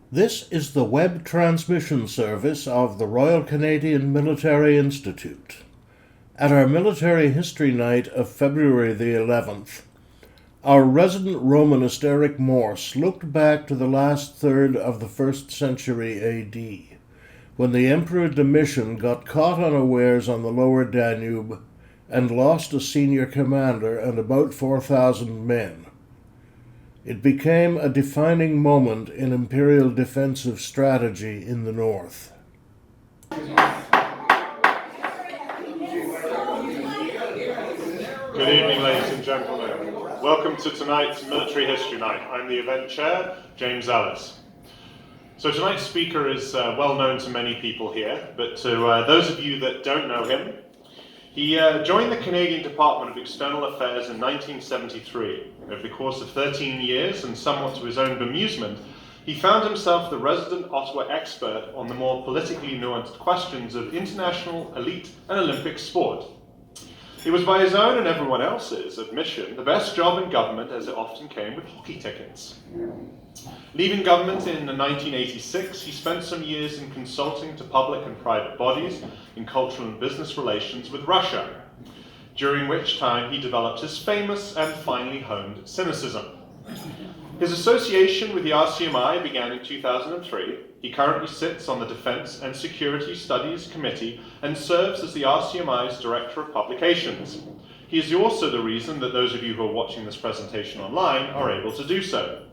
This is the web transmission service of the Royal Canadian Military Institute. At our Military History Night of February the 11th, our resident Romanist Eric Morse looked back to the last third of the 1st century AD, when the Emperor Domitian got caught unawares on the lower Danube and lost a senior commander and about 4,000 men. It became a defining moment in Imperial defensive strategy in the north. Good evening, ladies and gentlemen. Welcome to tonight's Military History Night. I'm the event chair, James Ellis. So tonight's speaker is well known to many people here, but to those of you that don't know him, he joined the Canadian Department of External Affairs in 1973. Over the course of 13 years, and somewhat to his own bemusement, he found himself the resident Ottawa expert on the more politically nuanced questions of international, elite, and Olympic sport. It was by his own and everyone else's admission the best job in government, as it often came with hockey tickets. Leaving government in 1986, he spent some years in consulting to public and private bodies in cultural and business relations with Russia, during which time he developed his famous and finely honed cynicism. His association with the RCMI began in 2003. He currently sits on the Defense and Security Studies Committee and serves as the RCMI's Director of Publications. He is also the reason that those of you who are watching this presentation online are able to do so.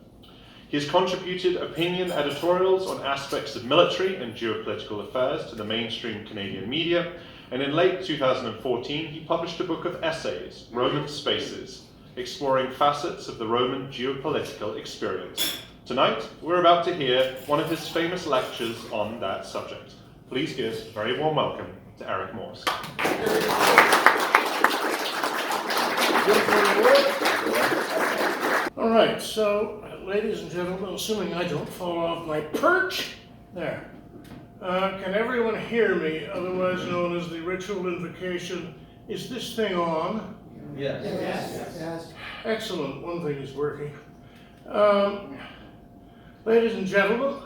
He has contributed opinion editorials on aspects of military and geopolitical affairs to the mainstream Canadian media, and in late 2014 he published a book of essays, Roman Spaces, exploring facets of the Roman geopolitical experience. Tonight, we're about to hear one of his famous lectures on that subject. Please give a very warm welcome to Eric Morse. All right, so ladies and gentlemen, assuming I don't fall off my perch, there. Can everyone hear me, otherwise known as the ritual invocation? Is this thing on? Yes. Yes. Excellent, one thing is working. Ladies and gentlemen,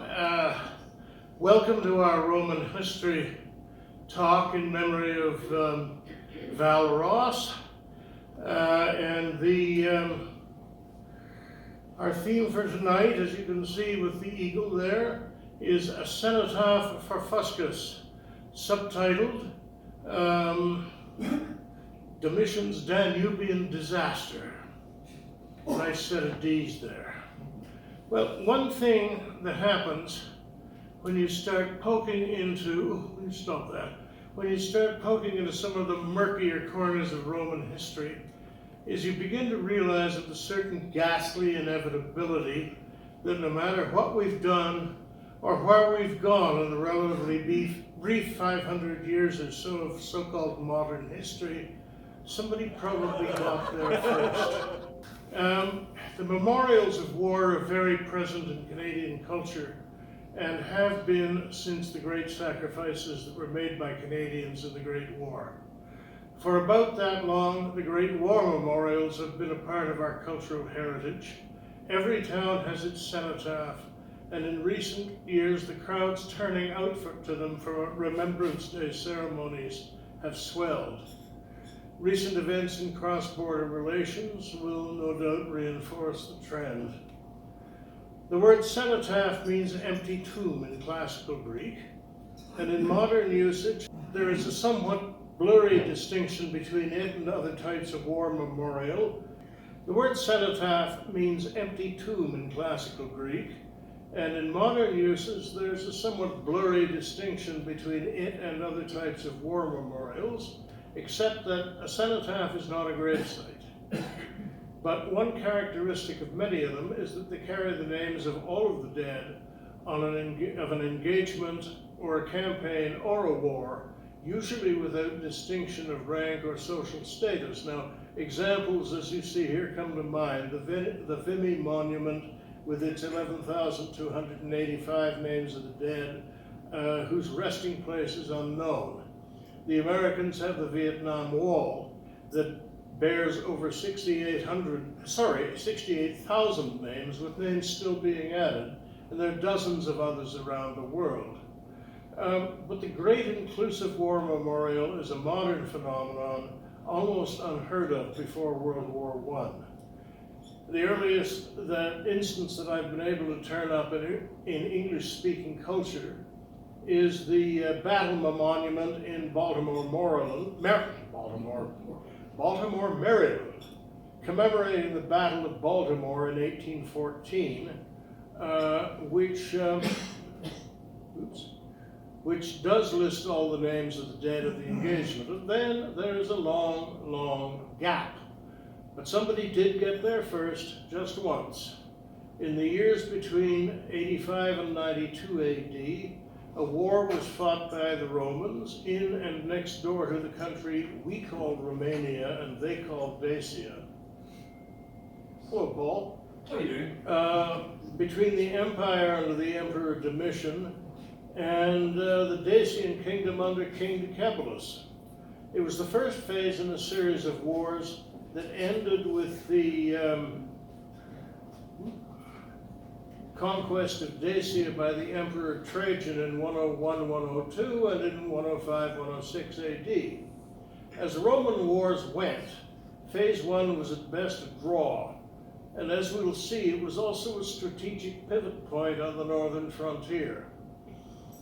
welcome to our Roman history talk in memory of Val Ross. Our theme for tonight, as you can see with the eagle there, is a Cenotaph for Fuscus, subtitled Domitian's Danubian Disaster. Nice set of D's there. Well, one thing that happens when you start poking into, when you start poking into some of the murkier corners of Roman history, is you begin to realize with a certain ghastly inevitability that no matter what we've done or where we've gone in the relatively brief 500 years or so of so-called modern history, somebody probably got there first. The memorials of war are very present in Canadian culture and have been since the great sacrifices that were made by Canadians in the Great War. For about that long, the Great War memorials have been a part of our cultural heritage. Every town has its cenotaph, and in recent years, the crowds turning out to them for Remembrance Day ceremonies have swelled. Recent events in cross-border relations will no doubt reinforce the trend. The word cenotaph means empty tomb in classical Greek, and in modern usage, there is a somewhat blurry distinction between it and other types of war memorial. The word cenotaph means empty tomb in classical Greek, and in modern uses, there's a somewhat blurry distinction between it and other types of war memorials, except that a cenotaph is not a gravesite. But one characteristic of many of them is that they carry the names of all of the dead of an engagement or a campaign or a war, usually without distinction of rank or social status. Now, examples, as you see here, come to mind. The Vimy Monument, with its 11,285 names of the dead, whose resting place is unknown. The Americans have the Vietnam Wall that bears over 68,000 names, with names still being added, and there are dozens of others around the world. But the Great Inclusive War Memorial is a modern phenomenon almost unheard of before World War I. The earliest instance that I've been able to turn up in English-speaking culture is the Battle Monument in Baltimore, Maryland, commemorating the Battle of Baltimore in 1814, which does list all the names of the dead of the engagement. And then there's a long, long gap. But somebody did get there first, just once. In the years between 85 and 92 AD, a war was fought by the Romans in and next door to the country we called Romania and they called Dacia. Hello, Paul. How are you doing? Between the empire under the Emperor Domitian and the Dacian kingdom under King Decebalus. It was the first phase in a series of wars that ended with the conquest of Dacia by the Emperor Trajan in 101-102 and in 105-106 AD. As the Roman wars went, phase one was at best a draw, and as we will see, it was also a strategic pivot point on the northern frontier.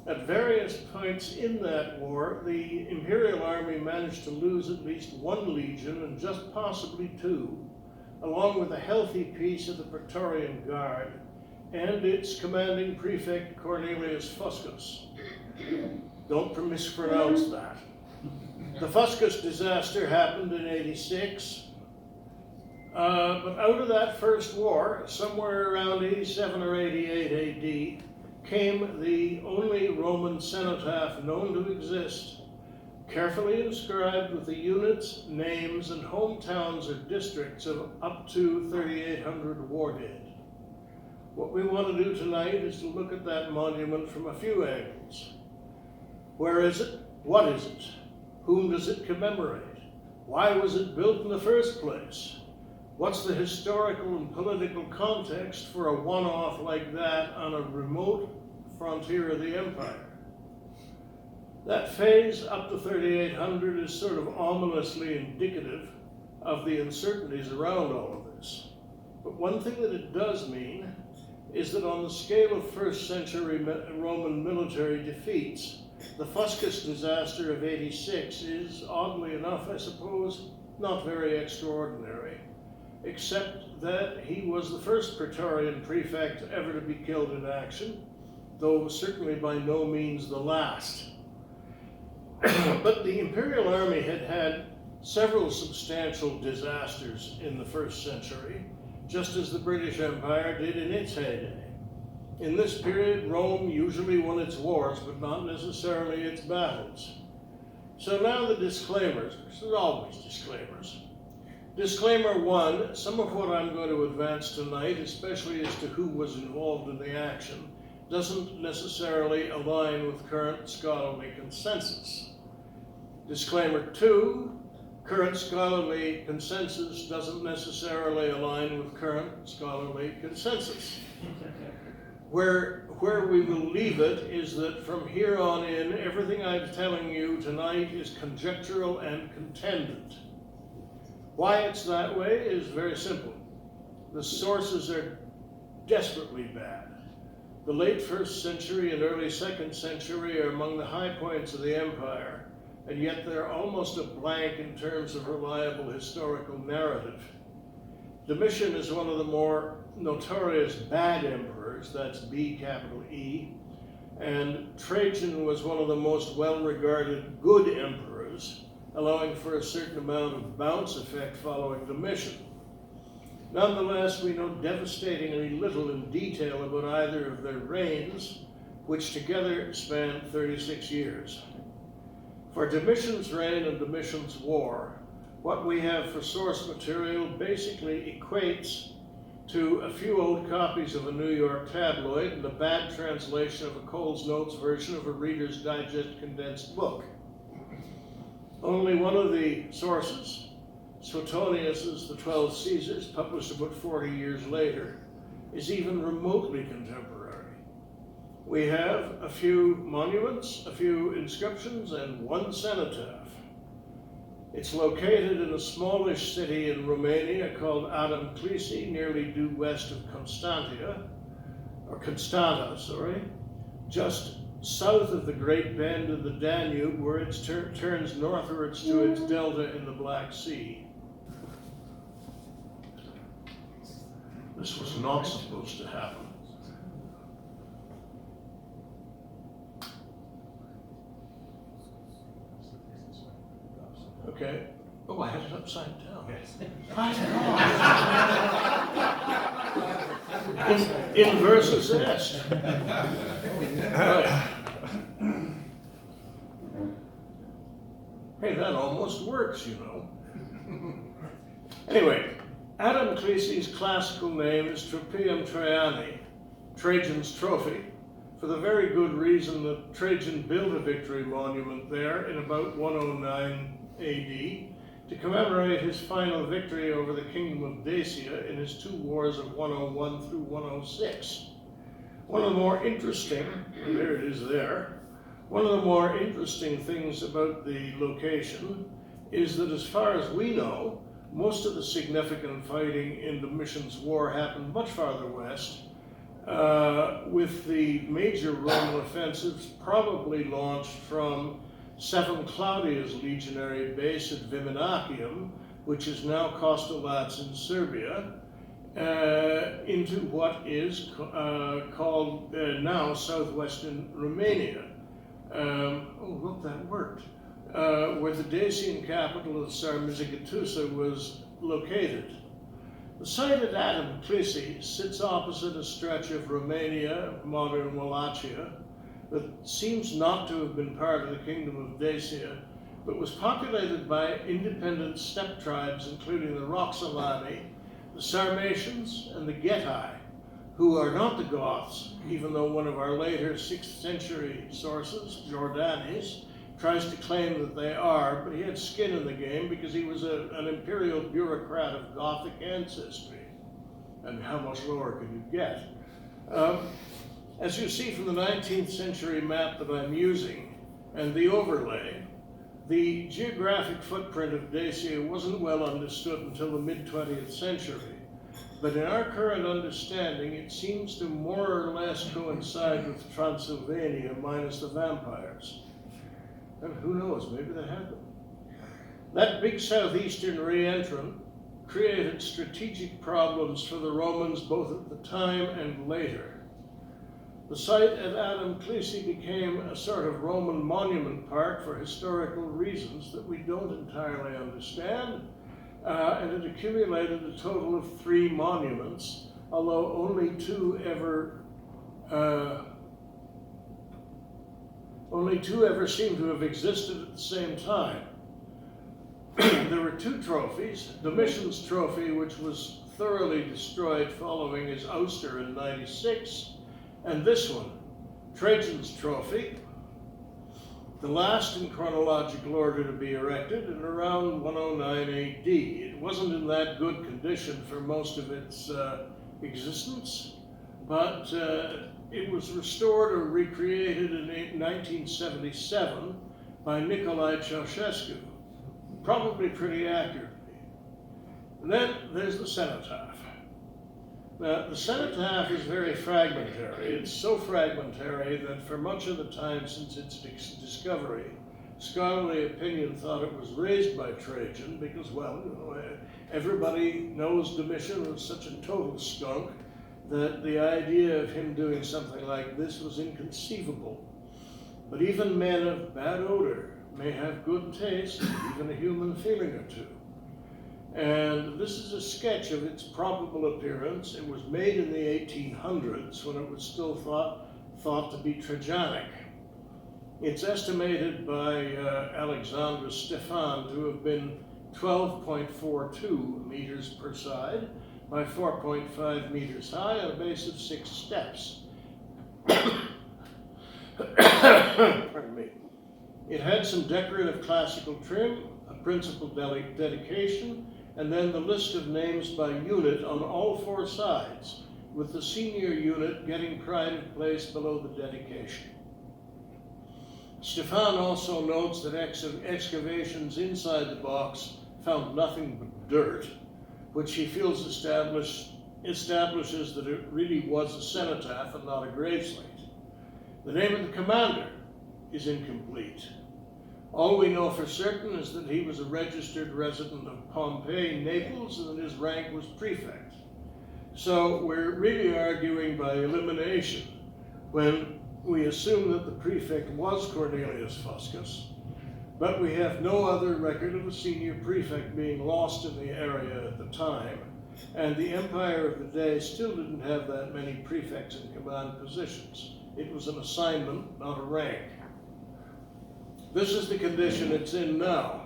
At various points in that war, the Imperial army managed to lose at least one legion and just possibly two, along with a healthy piece of the Praetorian Guard and its commanding prefect Cornelius Fuscus. Don't mispronounce that. The Fuscus disaster happened in 86, but out of that first war, somewhere around 87 or 88 AD, came the only Roman cenotaph known to exist, carefully inscribed with the units, names, and hometowns or districts of up to 3,800 war dead. What we want to do tonight is to look at that monument from a few angles. Where is it? What is it? Whom does it commemorate? Why was it built in the first place? What's the historical and political context for a one-off like that on a remote frontier of the empire? That phase up to 3,800 is sort of ominously indicative of the uncertainties around all of this. But one thing that it does mean is that on the scale of first century Roman military defeats, the Fuscus disaster of 86 is, oddly enough, I suppose, not very extraordinary, except that he was the first Praetorian prefect ever to be killed in action, though certainly by no means the last. But the Imperial army had had several substantial disasters in the first century, just as the British Empire did in its heyday. In this period, Rome usually won its wars, but not necessarily its battles. So now the disclaimers. There's always disclaimers. Disclaimer one, some of what I'm going to advance tonight, especially as to who was involved in the action, doesn't necessarily align with current scholarly consensus. Disclaimer two, current scholarly consensus doesn't necessarily align with current scholarly consensus. Where we will leave it is that from here on in, everything I'm telling you tonight is conjectural and contingent. Why it's that way is very simple. The sources are desperately bad. The late first century and early second century are among the high points of the empire, and yet they're almost a blank in terms of reliable historical narrative. Domitian is one of the more notorious bad emperors, that's B capital E, and Trajan was one of the most well-regarded good emperors, allowing for a certain amount of bounce effect following Domitian. Nonetheless, we know devastatingly little in detail about either of their reigns, which together spanned 36 years. For Domitian's reign and Domitian's war, what we have for source material basically equates to a few old copies of a New York tabloid and a bad translation of a Cole's Notes version of a Reader's Digest condensed book. Only one of the sources, Suetonius's The 12 Caesars, published about 40 years later, is even remotely contemporary. We have a few monuments, a few inscriptions, and one cenotaph. It's located in a smallish city in Romania called Adam Clisi, nearly due west of Constanta, just south of the Great Bend of the Danube, where it turns northwards to its delta in the Black Sea. This was not supposed to happen. Okay. Oh, I had it upside down. Inversus est. Right. Hey, that almost works, you know. Anyway, Adam Clisi's classical name is Tropaeum Traiani, Trajan's trophy, for the very good reason that Trajan built a victory monument there in about 109 AD to commemorate his final victory over the kingdom of Dacia in his two wars of 101 through 106. One of the more interesting, there it is there, one of the more interesting things about the location is that as far as we know, most of the significant fighting in Domitian's war happened much farther west, with the major Roman offensives probably launched from Seven Claudia's legionary base at Viminacium, which is now Kostolac in Serbia, into what is called now southwestern Romania. Oh, look, that worked. Where the Dacian capital of Sarmizegetusa was located. The site at Adam Clisi sits opposite a stretch of Romania, modern Wallachia, that seems not to have been part of the kingdom of Dacia, but was populated by independent steppe tribes, including the Roxolani, the Sarmatians, and the Getae, who are not the Goths, even though one of our later 6th century sources, Jordanes, tries to claim that they are, but he had skin in the game because he was an imperial bureaucrat of Gothic ancestry. And how much lower can you get? As you see from the 19th century map that I'm using and the overlay, the geographic footprint of Dacia wasn't well understood until the mid-20th century. But in our current understanding, it seems to more or less coincide with Transylvania minus the vampires. And who knows, maybe they had them. That big southeastern re-entrant created strategic problems for the Romans both at the time and later. The site at Adam Clisi became a sort of Roman monument park for historical reasons that we don't entirely understand, and it accumulated a total of 3 monuments, although only two ever seem to have existed at the same time. There were 2 trophies, Domitian's trophy, which was thoroughly destroyed following his ouster in 96, and this one, Trajan's trophy, the last in chronological order to be erected in around 109 AD. It wasn't in that good condition for most of its existence, but it was restored or recreated in 1977 by Nicolae Ceausescu, probably pretty accurately. And then there's the cenotaph. Now, the cenotaph is very fragmentary. It's so fragmentary that for much of the time since its discovery, scholarly opinion thought it was raised by Trajan because, well, you know, everybody knows Domitian was such a total skunk that the idea of him doing something like this was inconceivable. But even men of bad odor may have good taste, even a human feeling or two. And this is a sketch of its probable appearance. It was made in the 1800s when it was still thought to be Trajanic. It's estimated by Alexandra Stefan to have been 12.42 meters per side by 4.5 meters high on a base of 6 steps. Pardon me. It had some decorative classical trim, a principal dedication, and then the list of names by unit on all 4 sides, with the senior unit getting pride of place below the dedication. Stefan also notes that excavations inside the box found nothing but dirt, which he feels establishes that it really was a cenotaph and not a graveslate. The name of the commander is incomplete. All we know for certain is that he was a registered resident of Pompeii, Naples, and that his rank was prefect. So we're really arguing by elimination when we assume that the prefect was Cornelius Fuscus, but we have no other record of a senior prefect being lost in the area at the time, and the empire of the day still didn't have that many prefects in command positions. It was an assignment, not a rank. This is the condition it's in now.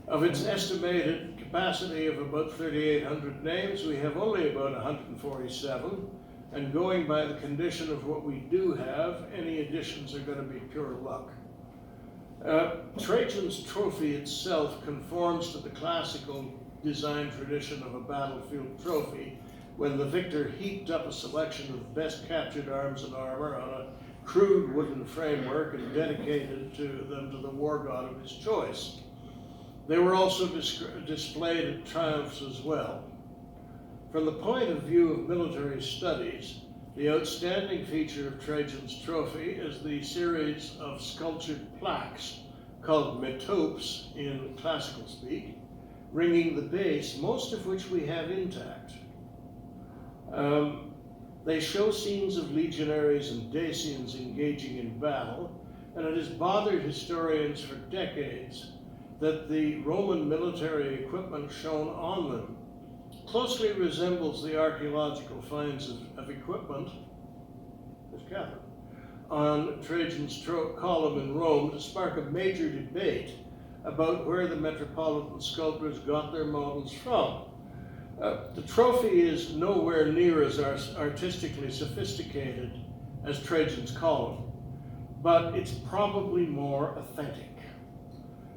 Of its estimated capacity of about 3,800 names, we have only about 147, and going by the condition of what we do have, any additions are going to be pure luck. Trajan's trophy itself conforms to the classical design tradition of a battlefield trophy, when the victor heaped up a selection of best captured arms and armor on a crude wooden framework and dedicated them to the war god of his choice. They were also displayed at triumphs as well. From the point of view of military studies, the outstanding feature of Trajan's trophy is the series of sculptured plaques, called metopes in classical speak, ringing the base, most of which we have intact. They show scenes of legionaries and Dacians engaging in battle, and it has bothered historians for decades that the Roman military equipment shown on them closely resembles the archaeological finds of equipment, there's Catherine, on Trajan's column in Rome, to spark a major debate about where the metropolitan sculptors got their models from. The trophy is nowhere near as artistically sophisticated as Trajan's column, but it's probably more authentic.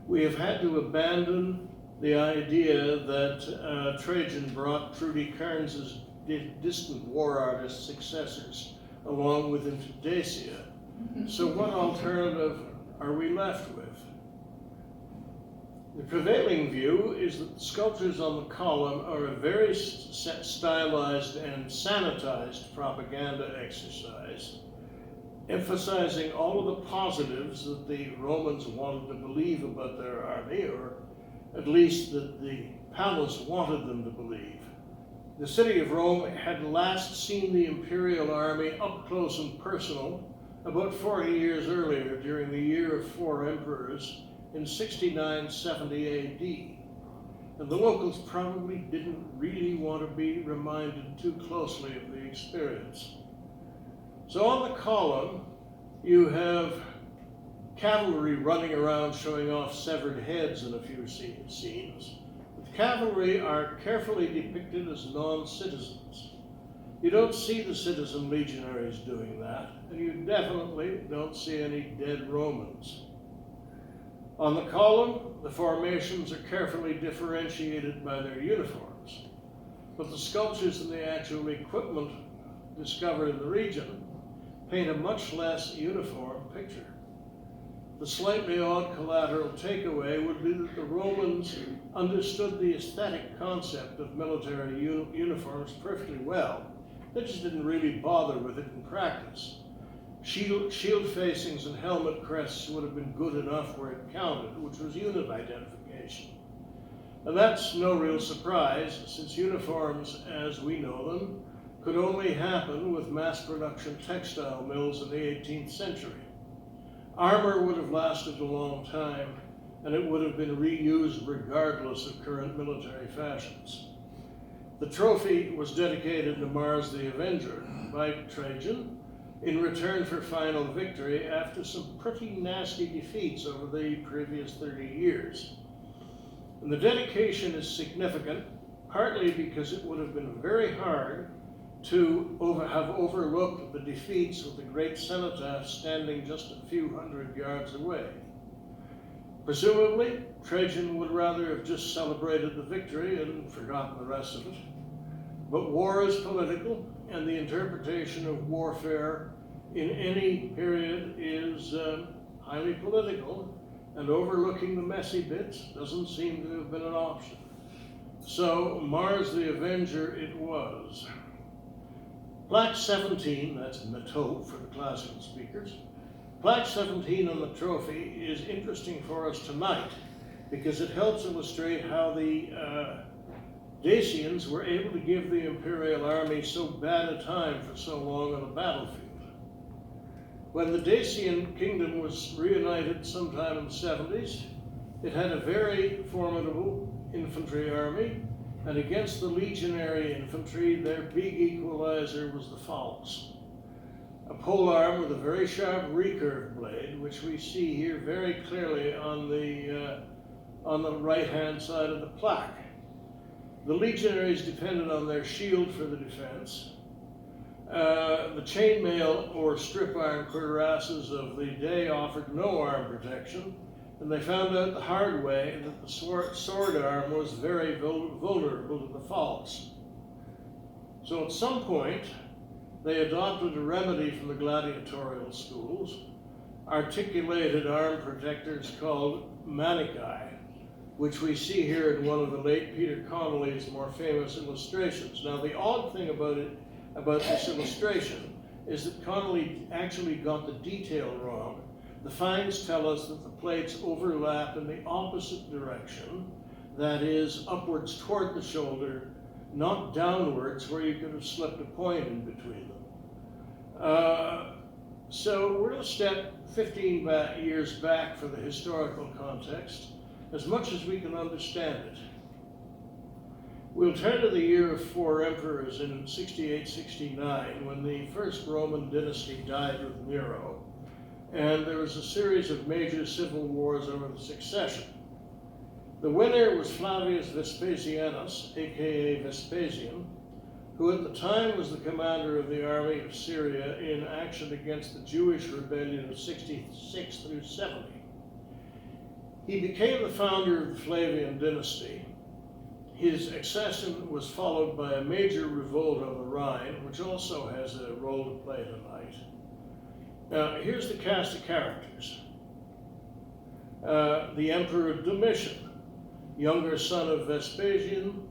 We have had to abandon the idea that Trajan brought Trudy Kearns's distant war artist successors along with him to Dacia. So what alternative are we left with? The prevailing view is that the sculptures on the column are a very stylized and sanitized propaganda exercise, emphasizing all of the positives that the Romans wanted to believe about their army, or at least that the palace wanted them to believe. The city of Rome had last seen the Imperial army up close and personal about 40 years earlier, during the year of 4 emperors, in 69-70 AD, and the locals probably didn't really want to be reminded too closely of the experience. So on the column, you have cavalry running around showing off severed heads in a few scenes. The cavalry are carefully depicted as non-citizens. You don't see the citizen legionaries doing that, and you definitely don't see any dead Romans. On the column, the formations are carefully differentiated by their uniforms, but the sculptures and the actual equipment discovered in the region paint a much less uniform picture. The slightly odd collateral takeaway would be that the Romans understood the aesthetic concept of military uniforms perfectly well. They just didn't really bother with it in practice. Shield facings and helmet crests would have been good enough where it counted, which was unit identification. And that's no real surprise, since uniforms, as we know them, could only happen with mass production textile mills in the 18th century. Armor would have lasted a long time, and it would have been reused regardless of current military fashions. The trophy was dedicated to Mars the Avenger by Trajan in return for final victory after some pretty nasty defeats over the previous 30 years. And the dedication is significant, partly because it would have been very hard to have overlooked the defeats with the great Cenotaph standing just a few hundred yards away. Presumably, Trajan would rather have just celebrated the victory and forgotten the rest of it. But war is political, and the interpretation of warfare in any period is highly political, and overlooking the messy bits doesn't seem to have been an option. So Mars the Avenger it was. Plaque 17, that's Matot for the classical speakers, Plaque 17 on the trophy is interesting for us tonight because it helps illustrate how the Dacians were able to give the Imperial army so bad a time for so long on the battlefield. When the Dacian kingdom was reunited sometime in the 70s, it had a very formidable infantry army, and against the legionary infantry, their big equalizer was the falx, a polearm with a very sharp recurve blade, which we see here very clearly on the right-hand side of the plaque. The legionaries depended on their shield for the defense. The chainmail or strip iron cuirasses of the day offered no arm protection, and they found out the hard way that the sword arm was very vulnerable to the falx. So at some point, they adopted a remedy from the gladiatorial schools, articulated arm protectors called manicae, which we see here in one of the late Peter Connolly's more famous illustrations. Now, the odd thing about this illustration is that Connolly actually got the detail wrong. The finds tell us that the plates overlap in the opposite direction, that is, upwards toward the shoulder, not downwards where you could have slipped a point in between them. So we're going to step 15 years back for the historical context, as much as we can understand it. We'll turn to the year of 4 emperors in 68-69, when the first Roman dynasty died with Nero, and there was a series of major civil wars over the succession. The winner was Flavius Vespasianus, aka Vespasian, who at the time was the commander of the army of Syria in action against the Jewish rebellion of 66 through 70. He became the founder of the Flavian dynasty. His accession was followed by a major revolt on the Rhine, which also has a role to play tonight. Now, here's the cast of characters. The Emperor Domitian, younger son of Vespasian,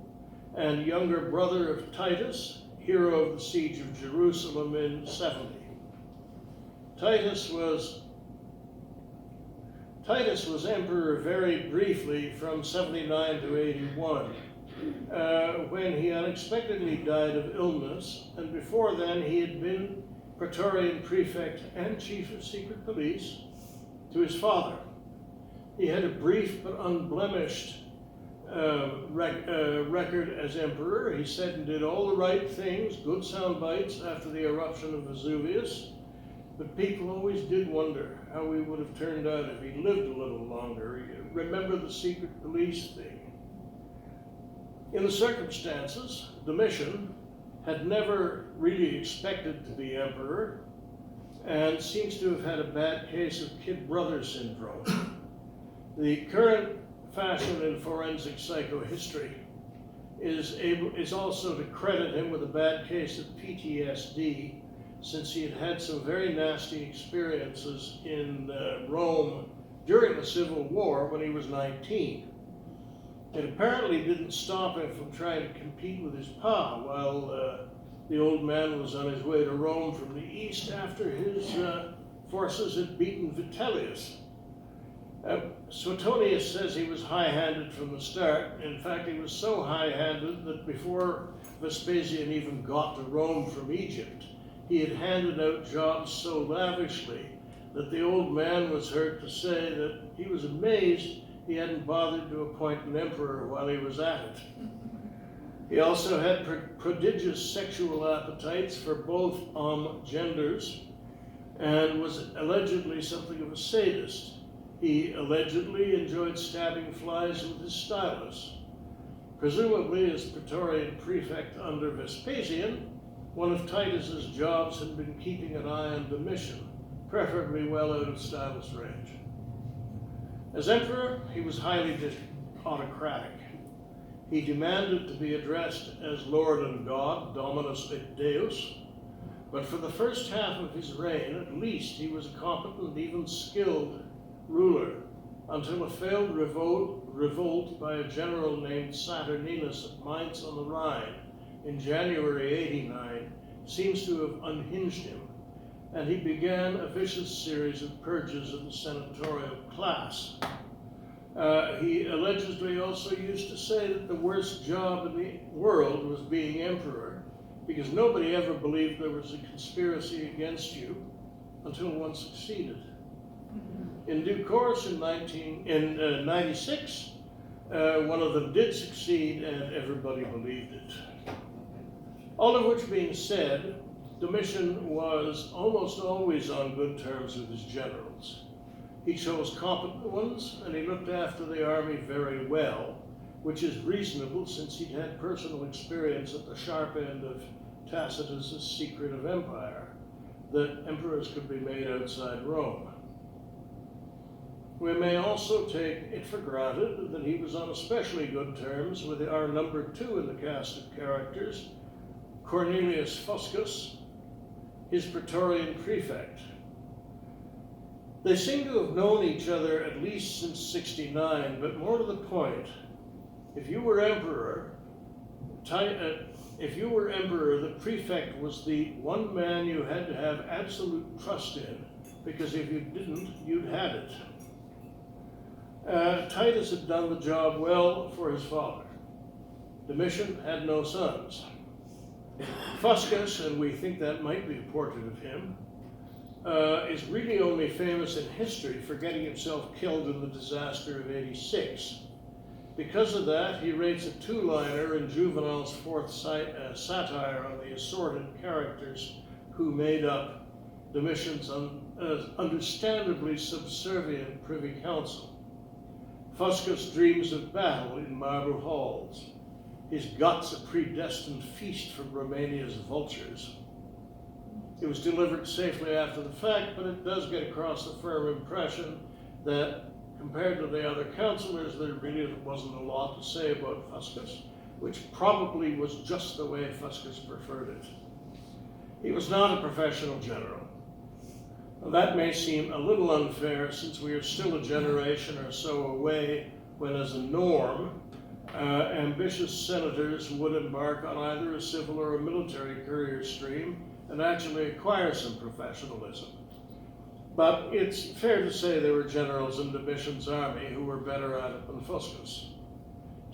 and younger brother of Titus, hero of the siege of Jerusalem in 70. Titus was emperor very briefly from 79 to 81, when he unexpectedly died of illness, and before then he had been Praetorian prefect and chief of secret police to his father. He had a brief but unblemished record as emperor. He said and did all the right things, good sound bites after the eruption of Vesuvius, but people always did wonder how he would have turned out if he lived a little longer. Remember the secret police thing. In the circumstances, Domitian had never really expected to be emperor and seems to have had a bad case of kid brother syndrome. The current fashion in forensic psychohistory is also to credit him with a bad case of PTSD, since he had had some very nasty experiences in Rome during the Civil War when he was 19. It apparently didn't stop him from trying to compete with his pa while the old man was on his way to Rome from the east after his forces had beaten Vitellius. Suetonius says he was high-handed from the start. In fact, he was so high-handed that before Vespasian even got to Rome from Egypt, he had handed out jobs so lavishly that the old man was heard to say that he was amazed he hadn't bothered to appoint an emperor while he was at it. He also had prodigious sexual appetites for both genders and was allegedly something of a sadist. He allegedly enjoyed stabbing flies with his stylus. Presumably, as Praetorian prefect under Vespasian, one of Titus's jobs had been keeping an eye on Domitian, preferably well out of stylus range. As emperor, he was highly autocratic. He demanded to be addressed as Lord and God, Dominus et Deus, but for the first half of his reign, at least, he was a competent, even skilled ruler, until a failed revolt by a general named Saturninus at Mainz on the Rhine in January 89 seems to have unhinged him, and he began a vicious series of purges of the senatorial class. He allegedly also used to say that the worst job in the world was being emperor, because nobody ever believed there was a conspiracy against you until one succeeded. In due course, in 96, one of them did succeed, and everybody believed it. All of which being said, Domitian was almost always on good terms with his generals. He chose competent ones, and he looked after the army very well, which is reasonable since he'd had personal experience at the sharp end of Tacitus's secret of empire, that emperors could be made outside Rome. We may also take it for granted that he was on especially good terms with our number 2 in the cast of characters, Cornelius Fuscus, his Praetorian prefect. They seem to have known each other at least since 69, but more to the point, if you were emperor, the prefect was the one man you had to have absolute trust in, because if you didn't, you'd had it. Titus had done the job well for his father. Domitian had no sons. Fuscus, and we think that might be a portrait of him, is really only famous in history for getting himself killed in the disaster of 86. Because of that, he rates a 2-liner in Juvenal's 4th satire on the assorted characters who made up Domitian's understandably subservient privy council. Fuscus dreams of battle in marble halls. His guts a predestined feast for Romania's vultures. It was delivered safely after the fact, but it does get across the firm impression that compared to the other councillors, there really wasn't a lot to say about Fuscus, which probably was just the way Fuscus preferred it. He was not a professional general. Well, that may seem a little unfair since we are still a generation or so away when, as a norm, ambitious senators would embark on either a civil or a military career stream and actually acquire some professionalism. But it's fair to say there were generals in Domitian's army who were better at it than Fuscus.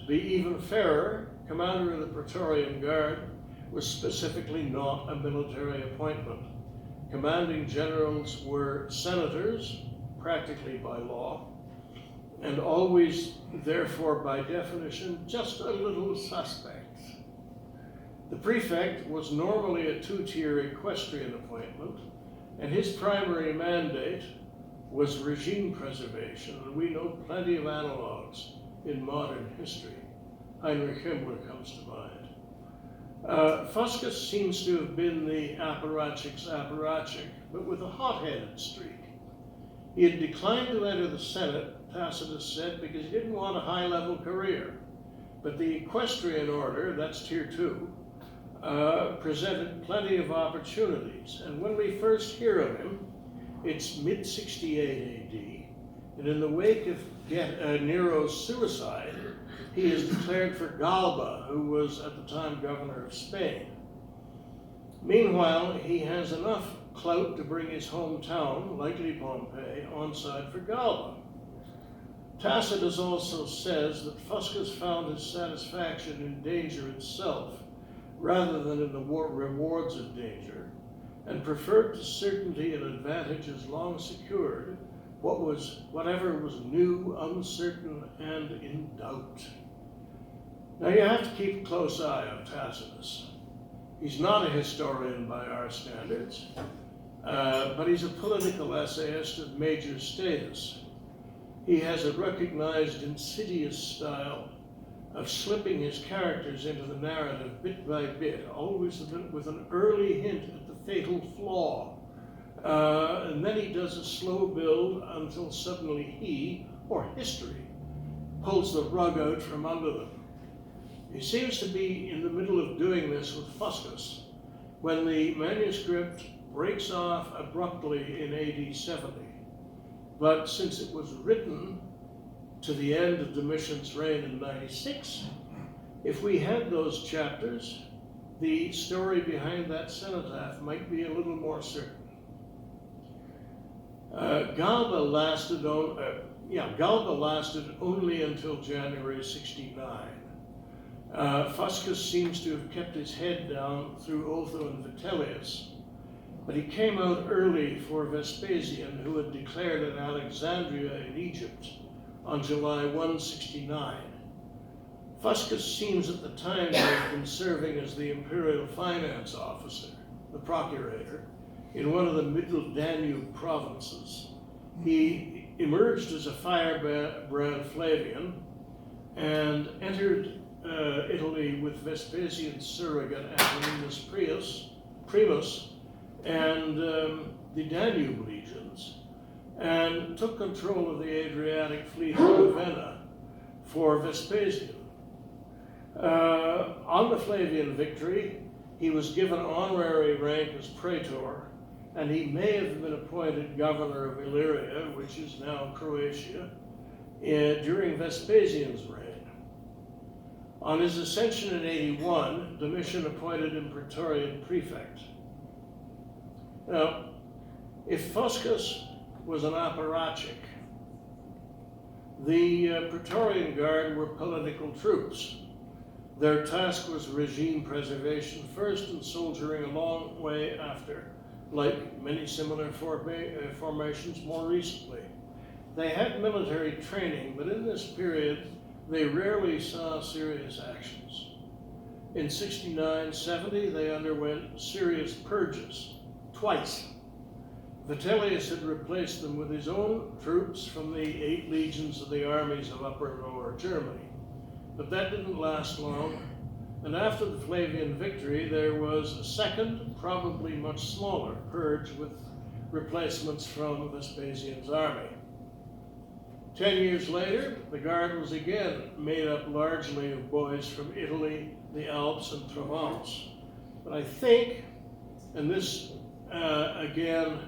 To be even fairer, commander of the Praetorian Guard was specifically not a military appointment. Commanding generals were senators, practically by law, and always, therefore, by definition, just a little suspect. The prefect was normally a 2-tier equestrian appointment, and his primary mandate was regime preservation, and we know plenty of analogs in modern history. Heinrich Himmler comes to mind. Fuscus seems to have been the apparatchik's apparatchik, but with a hot-headed streak. He had declined to enter the Senate, Tacitus said, because he didn't want a high-level career. But the equestrian order, that's tier 2, presented plenty of opportunities. And when we first hear of him, it's mid-68 AD, and in the wake of Nero's suicide, he is declared for Galba, who was at the time governor of Spain. Meanwhile, he has enough clout to bring his hometown, likely Pompeii, on side for Galba. Tacitus also says that Fuscus found his satisfaction in danger itself, rather than in the rewards of danger, and preferred to certainty and advantages long secured whatever was new, uncertain, and in doubt. Now you have to keep a close eye on Tacitus. He's not a historian by our standards, but he's a political essayist of major status. He has a recognized insidious style of slipping his characters into the narrative bit by bit, always with an early hint at the fatal flaw. And then he does a slow build until suddenly he, or history, pulls the rug out from under them. He seems to be in the middle of doing this with Fuscus, when the manuscript breaks off abruptly in AD 70. But since it was written to the end of Domitian's reign in 96, if we had those chapters, the story behind that cenotaph might be a little more certain. Galba lasted only until January 69. Fuscus seems to have kept his head down through Otho and Vitellius, but he came out early for Vespasian, who had declared at Alexandria in Egypt on July 169. Fuscus seems at the time to have been serving as the Imperial finance officer, the procurator, in one of the Middle Danube provinces. He emerged as a firebrand Flavian and entered Italy with Vespasian's surrogate Antoninus Primus and the Danube legions, and took control of the Adriatic fleet in Ravenna for Vespasian. On the Flavian victory, he was given honorary rank as praetor, and he may have been appointed governor of Illyria, which is now Croatia, during Vespasian's reign. On his ascension in 81, Domitian appointed him praetorian prefect. Now, if Fuscus was an apparatchik, the Praetorian Guard were political troops. Their task was regime preservation first and soldiering a long way after, like many similar formations more recently. They had military training, but in this period, they rarely saw serious actions. In 69-70, they underwent serious purges, twice. Vitellius had replaced them with his own troops from the 8 legions of the armies of Upper and Lower Germany. But that didn't last long, and after the Flavian victory, there was a second, probably much smaller, purge with replacements from Vespasian's army. 10 years later, the Guard was again made up largely of boys from Italy, the Alps, and Provence. But I think, and this again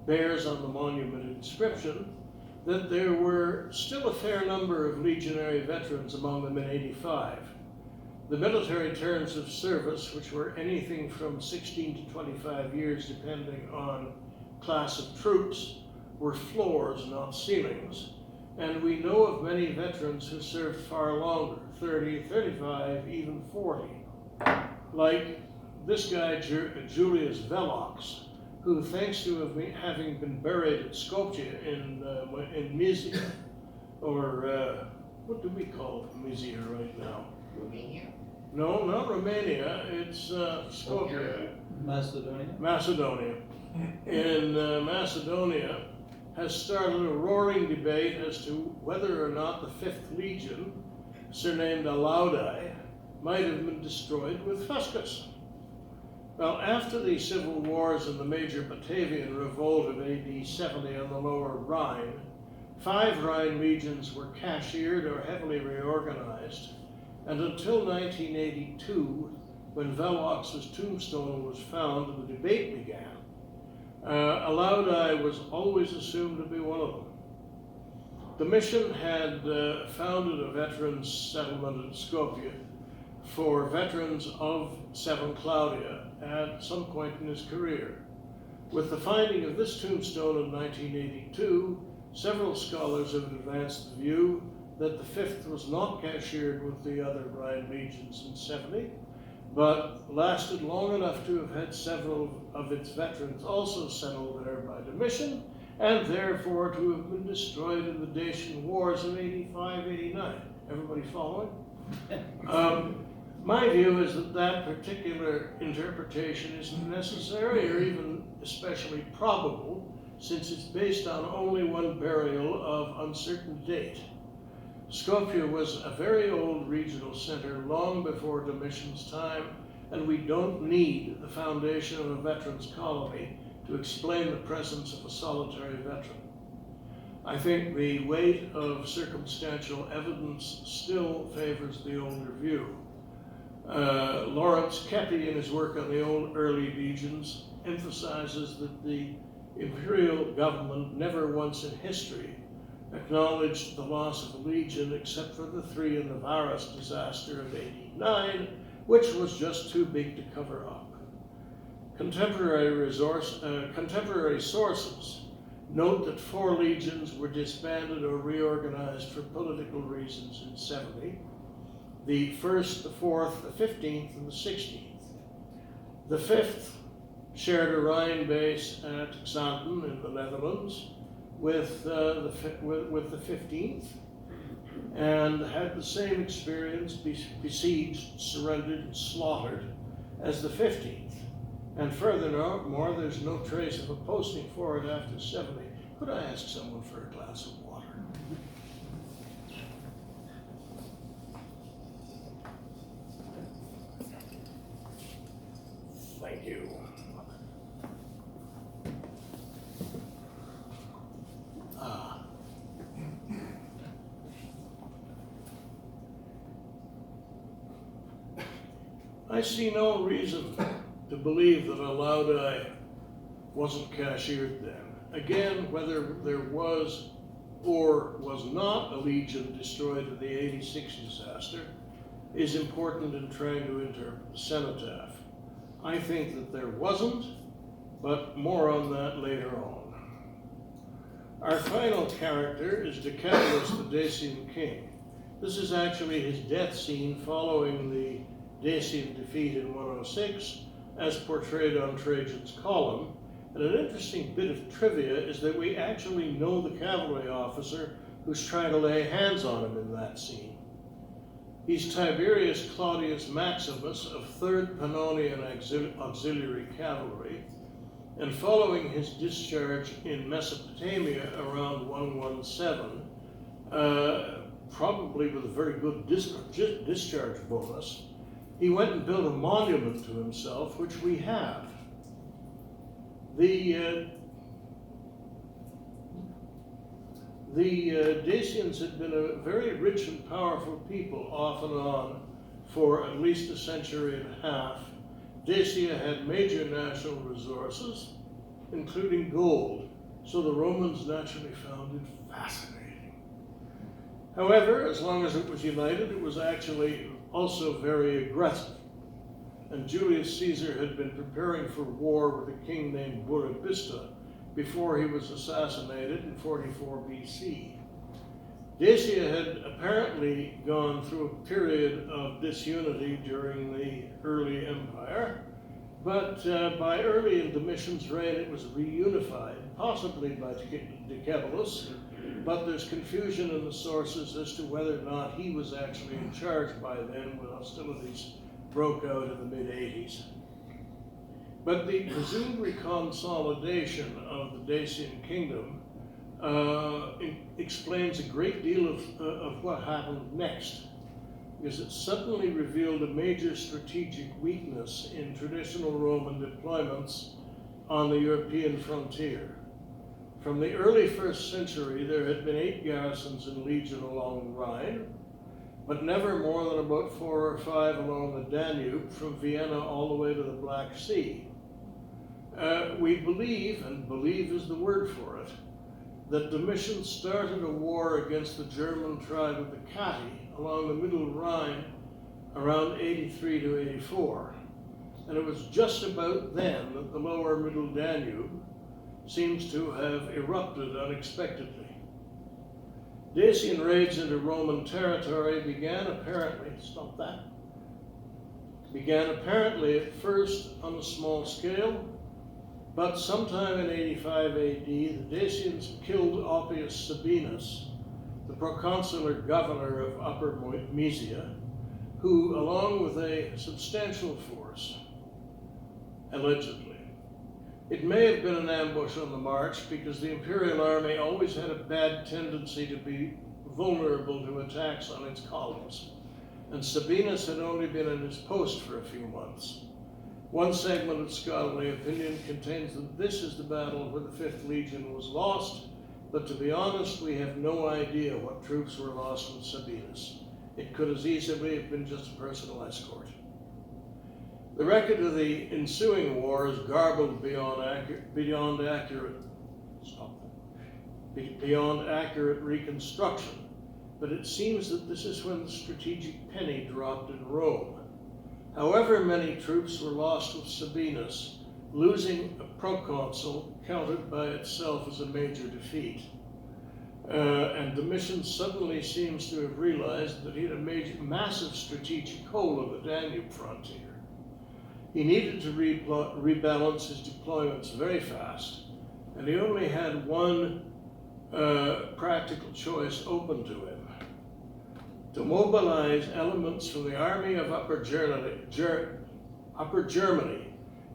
bears on the monument inscription, that there were still a fair number of legionary veterans among them in 85. The military terms of service, which were anything from 16 to 25 years depending on class of troops, were floors, not ceilings. And we know of many veterans who served far longer, 30, 35, even 40. Like this guy, Julius Velox, who, thanks to having been buried at Skopje in Mysia, or what do we call Mysia right now? Romania? No, not Romania, it's Skopje. Macedonia. In Macedonia, has started a roaring debate as to whether or not the 5th Legion, surnamed Alaudai, might have been destroyed with Fuscus. Well, after the civil wars and the major Batavian revolt of AD 70 on the lower Rhine, 5 Rhine legions were cashiered or heavily reorganized, and until 1982, when Velox's tombstone was found and the debate began, Alaudai was always assumed to be one of them. Domitian had founded a veterans settlement at Skopje for veterans of 7 Claudia at some point in his career. With the finding of this tombstone in 1982, several scholars have advanced the view that the 5th was not cashiered with the other Rhine legions in 70, but lasted long enough to have had several of its veterans also settled there by Domitian, and therefore to have been destroyed in the Dacian Wars of 85-89. Everybody following? My view is that that particular interpretation isn't necessary or even especially probable, since it's based on only one burial of uncertain date. Skopje was a very old regional center long before Domitian's time, and we don't need the foundation of a veterans colony to explain the presence of a solitary veteran. I think the weight of circumstantial evidence still favors the older view. Lawrence Keppy, in his work on the early legions, emphasizes that the imperial government never once in history acknowledged the loss of a legion except for the 3 in the Varus disaster of 89, which was just too big to cover up. Contemporary sources note that 4 legions were disbanded or reorganized for political reasons in 70, the 1st, the 4th, the 15th, and the 16th. The 5th shared a Rhine base at Xanten in the Netherlands with the 15th, and had the same experience, besieged, surrendered, and slaughtered as the 15th. And furthermore, there's no trace of a posting for it after 70. Could I ask someone for a glass of water? Thank you. I see no reason to believe that a Laudi wasn't cashiered then. Again, whether there was or was not a legion destroyed in the 86 disaster is important in trying to interpret the Cenotaph. I think that there wasn't, but more on that later on. Our final character is Decabulus, the Dacian king. This is actually his death scene following the Dacian defeat in 106, as portrayed on Trajan's column. And an interesting bit of trivia is that we actually know the cavalry officer who's trying to lay hands on him in that scene. He's Tiberius Claudius Maximus of 3rd Pannonian Auxiliary Cavalry, and following his discharge in Mesopotamia around 117, probably with a very good discharge bonus, he went and built a monument to himself, which we have. The Dacians had been a very rich and powerful people off and on for at least a century and a half. Dacia had major national resources, including gold, so the Romans naturally found it fascinating. However, as long as it was united, it was actually also very aggressive. And Julius Caesar had been preparing for war with a king named Burebista before he was assassinated in 44 BC. Dacia had apparently gone through a period of disunity during the early empire, but by early in Domitian's reign it was reunified, possibly by Decabulus, but there's confusion in the sources as to whether or not he was actually in charge by then when hostilities broke out in the mid-80s. But the presumed reconsolidation of the Dacian kingdom explains a great deal of what happened next, because it suddenly revealed a major strategic weakness in traditional Roman deployments on the European frontier. From the early 1st century, there had been 8 garrisons in legion along the Rhine, but never more than about 4 or 5 along the Danube, from Vienna all the way to the Black Sea. We believe, and believe is the word for it, that Domitian started a war against the German tribe of the Catti along the Middle Rhine around 83 to 84. And it was just about then that the lower Middle Danube seems to have erupted unexpectedly. Dacian raids into Roman territory began apparently at first on a small scale, but sometime in 85 AD, the Dacians killed Oppius Sabinus, the proconsular governor of Upper Moesia, who, along with a substantial force, allegedly. It may have been an ambush on the march because the Imperial army always had a bad tendency to be vulnerable to attacks on its columns, and Sabinus had only been in his post for a few months. One segment of scholarly opinion contains that this is the battle where the 5th Legion was lost, but to be honest, we have no idea what troops were lost with Sabinus. It could as easily have been just a personal escort. The record of the ensuing war is garbled beyond accurate reconstruction, but it seems that this is when the strategic penny dropped in Rome. However many troops were lost with Sabinus, losing a proconsul counted by itself as a major defeat. And Domitian suddenly seems to have realized that he had a massive strategic hold of the Danube frontier. He needed to rebalance his deployments very fast, and he only had one practical choice open to him: to mobilize elements from the army of Upper Germany,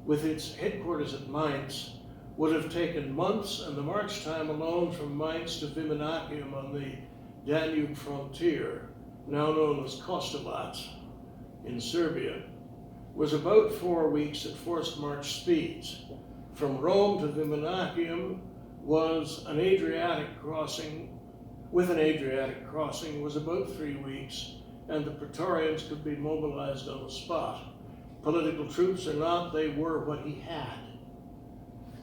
with its headquarters at Mainz, would have taken months, and the march time alone from Mainz to Viminacium on the Danube frontier, now known as Kostolac in Serbia, was about 4 weeks at forced march speeds. From Rome to Viminacium was an Adriatic crossing, was about 3 weeks, and the Praetorians could be mobilized on the spot. Political troops or not, they were what he had.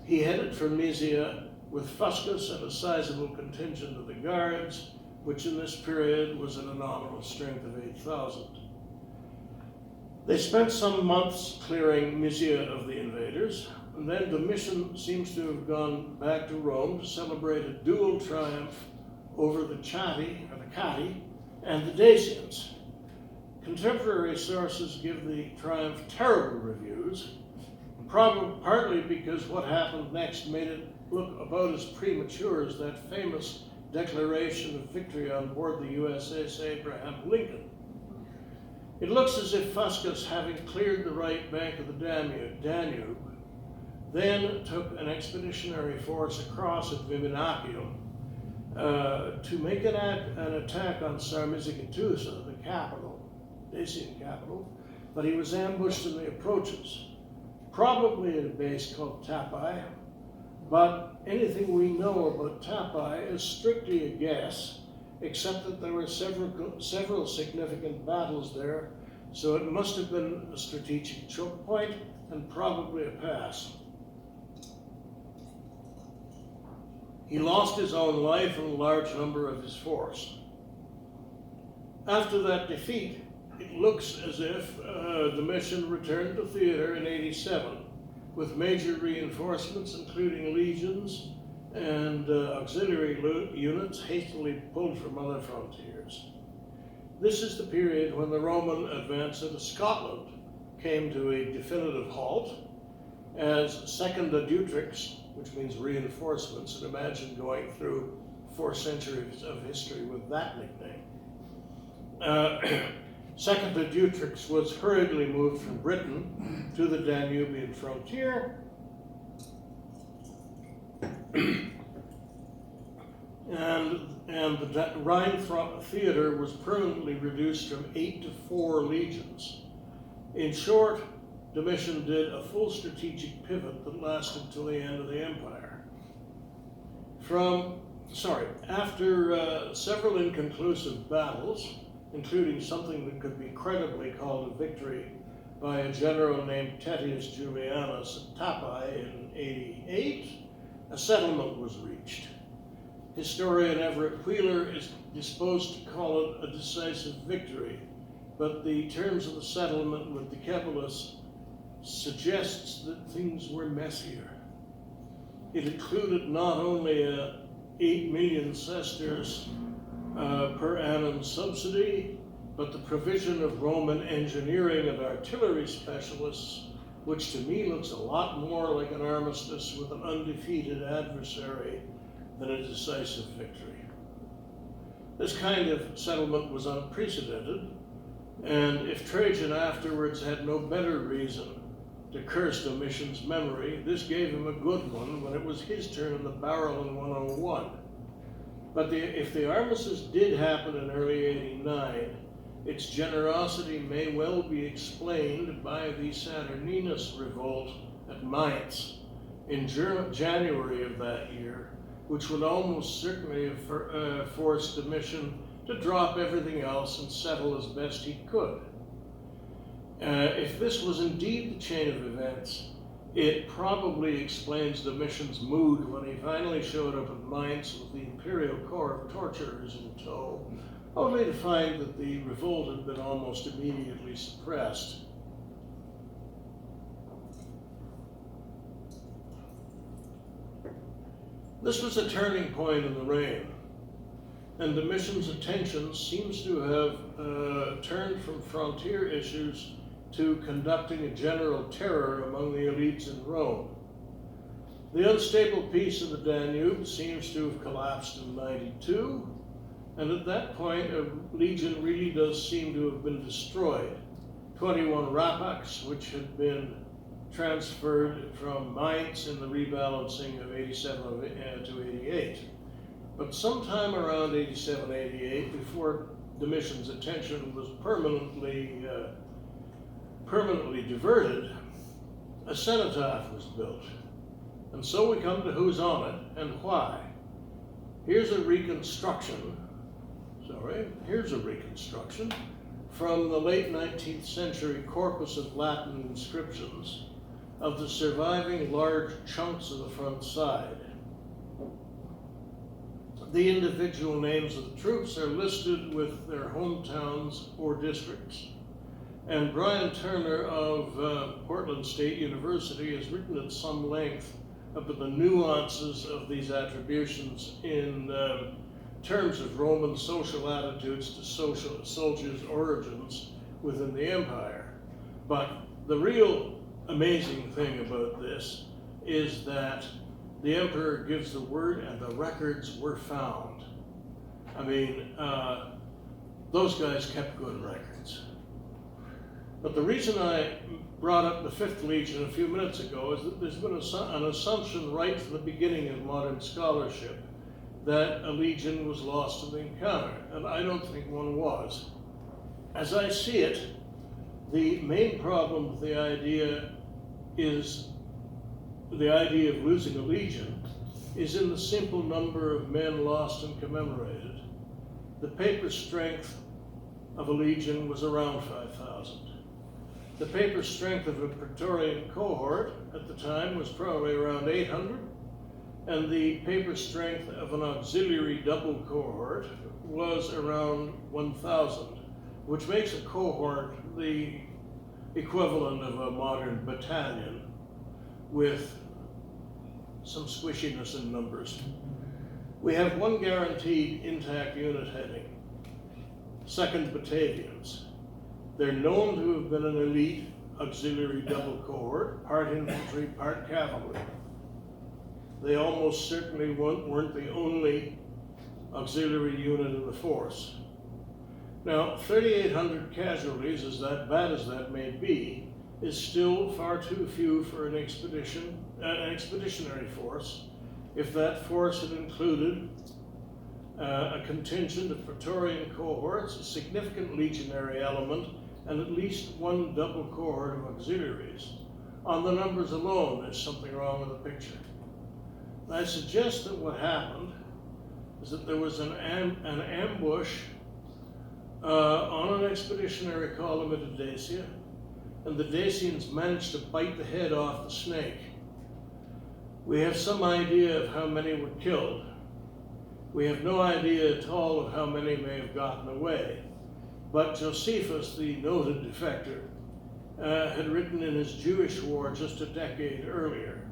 He headed for Mysia with Fuscus and a sizable contingent of the Guards, which in this period was at a nominal strength of 8,000. They spent some months clearing Mysia of the invaders, and then Domitian seems to have gone back to Rome to celebrate a dual triumph over the Chatti, or the Catti, and the Dacians. Contemporary sources give the triumph terrible reviews, probably partly because what happened next made it look about as premature as that famous declaration of victory on board the USS Abraham Lincoln. It looks as if Fuscus, having cleared the right bank of the Danube, then took an expeditionary force across at Viminacium to make an attack on Sarmizegetusa, the capital, Dacian capital, but he was ambushed in the approaches, probably at a base called Tapai, but anything we know about Tapai is strictly a guess, except that there were several significant battles there, so it must have been a strategic choke point and probably a pass. He lost his own life and a large number of his force. After that defeat, it looks as if Domitian returned to theater in 87 with major reinforcements, including legions and auxiliary units hastily pulled from other frontiers. This is the period when the Roman advance into Scotland came to a definitive halt, as Second Adjutrix, which means reinforcements, and imagine going through 4 centuries of history with that nickname. Second Adjutrix was hurriedly moved from Britain to the Danubian frontier, and the Rhine theater was permanently reduced from 8 to 4 legions. In short, Domitian did a full strategic pivot that lasted till the end of the empire. After several inconclusive battles, including something that could be credibly called a victory by a general named Tetius Julianus at Tapai in 88, a settlement was reached. Historian Everett Wheeler is disposed to call it a decisive victory, but the terms of the settlement with Decebalus suggests that things were messier. It included not only a 8 million sesterces per annum subsidy, but the provision of Roman engineering and artillery specialists, which to me looks a lot more like an armistice with an undefeated adversary than a decisive victory. This kind of settlement was unprecedented, and if Trajan afterwards had no better reason to curse Domitian's memory, this gave him a good one when it was his turn in the barrel in 101. But if the armistice did happen in early 89, its generosity may well be explained by the Saturninus revolt at Mainz in January of that year, which would almost certainly have forced Domitian to drop everything else and settle as best he could. If this was indeed the chain of events, it probably explains Domitian's mood when he finally showed up at Mainz with the Imperial Corps of torturers in tow, only to find that the revolt had been almost immediately suppressed. This was a turning point in the reign, and Domitian's attention seems to have turned from frontier issues to conducting a general terror among the elites in Rome. The unstable peace of the Danube seems to have collapsed in 92, and at that point a legion really does seem to have been destroyed. 21 rapaks, which had been transferred from Mainz in the rebalancing of 87 to 88. But sometime around 87, 88, before Domitian's attention was permanently diverted, a cenotaph was built. And so we come to who's on it and why. Here's a reconstruction from the late 19th century corpus of Latin inscriptions of the surviving large chunks of the front side. The individual names of the troops are listed with their hometowns or districts. And Brian Turner of Portland State University has written at some length about the nuances of these attributions in terms of Roman social attitudes to soldiers' origins within the empire. But the real amazing thing about this is that the emperor gives the word and the records were found. I mean, those guys kept good records. But the reason I brought up the 5th Legion a few minutes ago is that there's been an assumption right from the beginning of modern scholarship that a legion was lost in the encounter, and I don't think one was. As I see it, the main problem with the idea of losing a legion is in the simple number of men lost and commemorated. The paper strength of a legion was around 5,000. The paper strength of a Praetorian cohort at the time was probably around 800, and the paper strength of an auxiliary double cohort was around 1,000, which makes a cohort the equivalent of a modern battalion with some squishiness in numbers. We have one guaranteed intact unit heading, 2nd Batavians. They're known to have been an elite auxiliary double cohort, part infantry, part cavalry. They almost certainly weren't the only auxiliary unit in the force. Now, 3,800 casualties, as bad as that may be, is still far too few for an expeditionary force. If that force had included a contingent of Praetorian cohorts, a significant legionary element, and at least one double cohort of auxiliaries. On the numbers alone, there's something wrong with the picture. And I suggest that what happened is that there was an ambush on an expeditionary column into Dacia, and the Dacians managed to bite the head off the snake. We have some idea of how many were killed. We have no idea at all of how many may have gotten away. But Josephus, the noted defector, had written in his Jewish War just a decade earlier.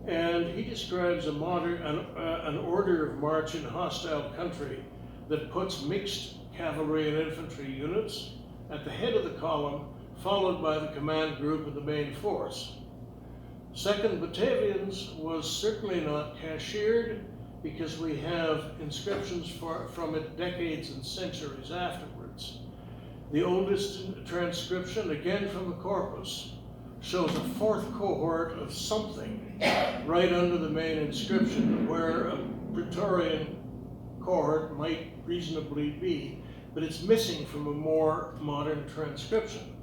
And he describes an order of march in hostile country that puts mixed cavalry and infantry units at the head of the column, followed by the command group of the main force. 2nd Batavians was certainly not cashiered because we have inscriptions from it decades and centuries afterwards. The oldest transcription, again from the corpus, shows a 4th cohort of something right under the main inscription where a Praetorian cohort might reasonably be, but it's missing from a more modern transcription.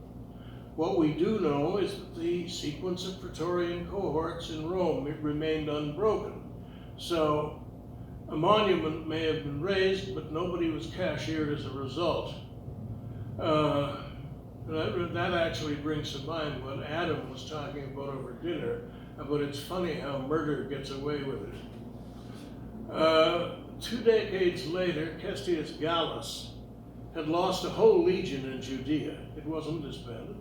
What we do know is that the sequence of Praetorian cohorts in Rome remained unbroken. So a monument may have been raised, but nobody was cashiered as a result. That actually brings to mind what Adam was talking about over dinner, about it's funny how murder gets away with it. 2 decades later, Cestius Gallus had lost a whole legion in Judea. It wasn't disbanded.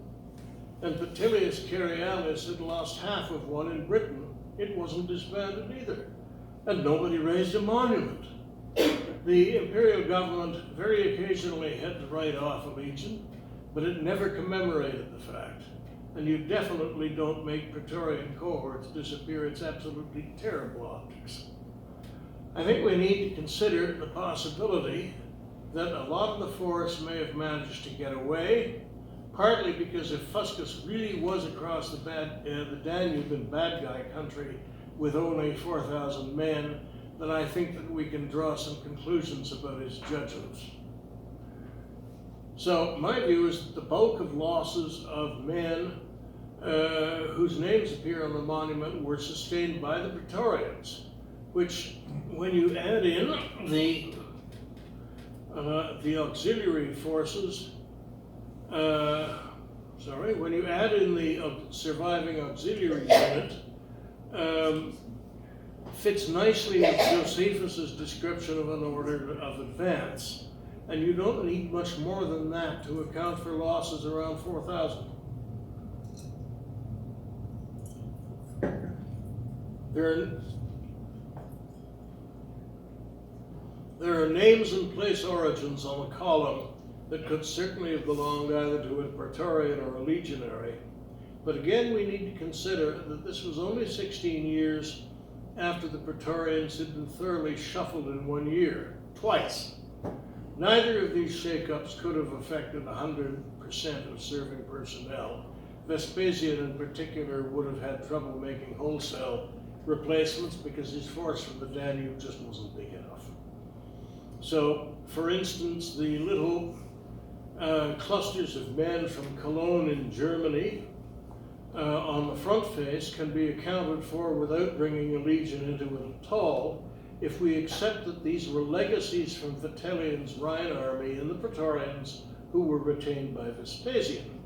And Petilius Cerialis had lost half of one in Britain. It wasn't disbanded either. And nobody raised a monument. The imperial government very occasionally had to write off a legion, but it never commemorated the fact. And you definitely don't make Praetorian cohorts disappear. It's absolutely terrible optics. I think we need to consider the possibility that a lot of the force may have managed to get away, partly because if Fuscus really was across the Danube in bad guy country with only 4,000 men, then I think that we can draw some conclusions about his judgments. So my view is that the bulk of losses of men whose names appear on the monument were sustained by the Praetorians, which, when you add in the auxiliary forces, when you add in the surviving auxiliary unit, fits nicely with Josephus's description of an order of advance. And you don't need much more than that to account for losses around 4,000. There are names and place origins on the column that could certainly have belonged either to a Praetorian or a legionary. But again, we need to consider that this was only 16 years after the Praetorians had been thoroughly shuffled in 1 year, twice. Neither of these shakeups could have affected 100% of serving personnel. Vespasian in particular would have had trouble making wholesale replacements because his force from the Danube just wasn't big enough. So, for instance, the little clusters of men from Cologne in Germany on the front face can be accounted for without bringing a legion into it at all, if we accept that these were legacies from Vitellian's Rhine army and the Praetorians who were retained by Vespasian.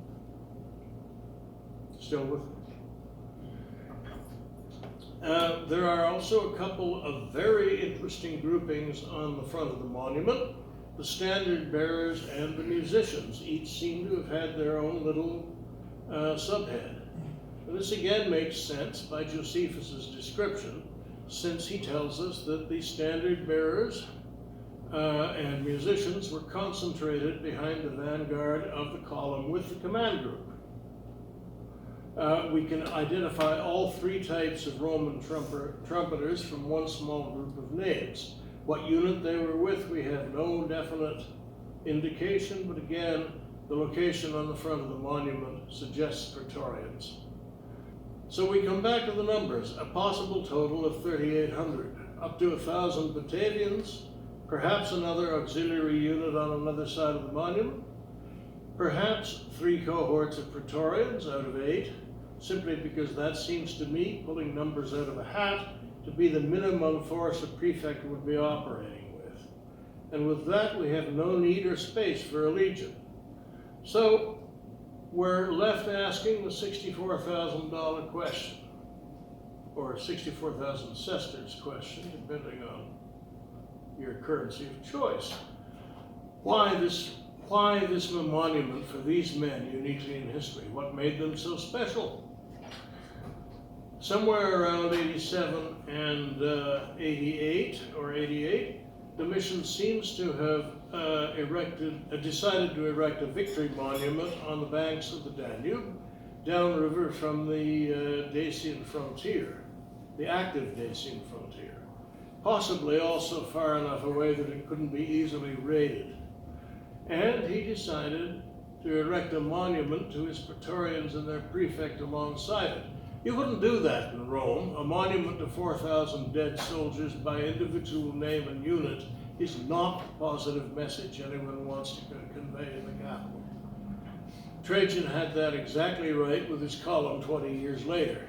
Still with me? There are also a couple of very interesting groupings on the front of the monument. The standard bearers and the musicians each seem to have had their own little subhead. And this again makes sense by Josephus's description, since he tells us that the standard bearers and musicians were concentrated behind the vanguard of the column with the command group. We can identify all 3 types of Roman trumpeters from one small group of names. What unit they were with, we have no definite indication, but again, the location on the front of the monument suggests Praetorians. So we come back to the numbers, a possible total of 3,800, up to 1,000 Batavians, perhaps another auxiliary unit on another side of the monument, perhaps 3 cohorts of Praetorians out of 8, simply because that seems to me, pulling numbers out of a hat, to be the minimum force a prefect would be operating with. And with that, we have no need or space for a legion. So we're left asking the $64,000 question, or 64,000 sesterces question, depending on your currency of choice. Why this monument for these men uniquely in history? What made them so special? Somewhere around 87 and 88, Domitian seems to have decided to erect a victory monument on the banks of the Danube, downriver from the Dacian frontier, the active Dacian frontier, possibly also far enough away that it couldn't be easily raided. And he decided to erect a monument to his Praetorians and their prefect alongside it. You wouldn't do that in Rome. A monument to 4,000 dead soldiers by individual name and unit is not the positive message anyone wants to convey in the capital. Trajan had that exactly right with his column 20 years later.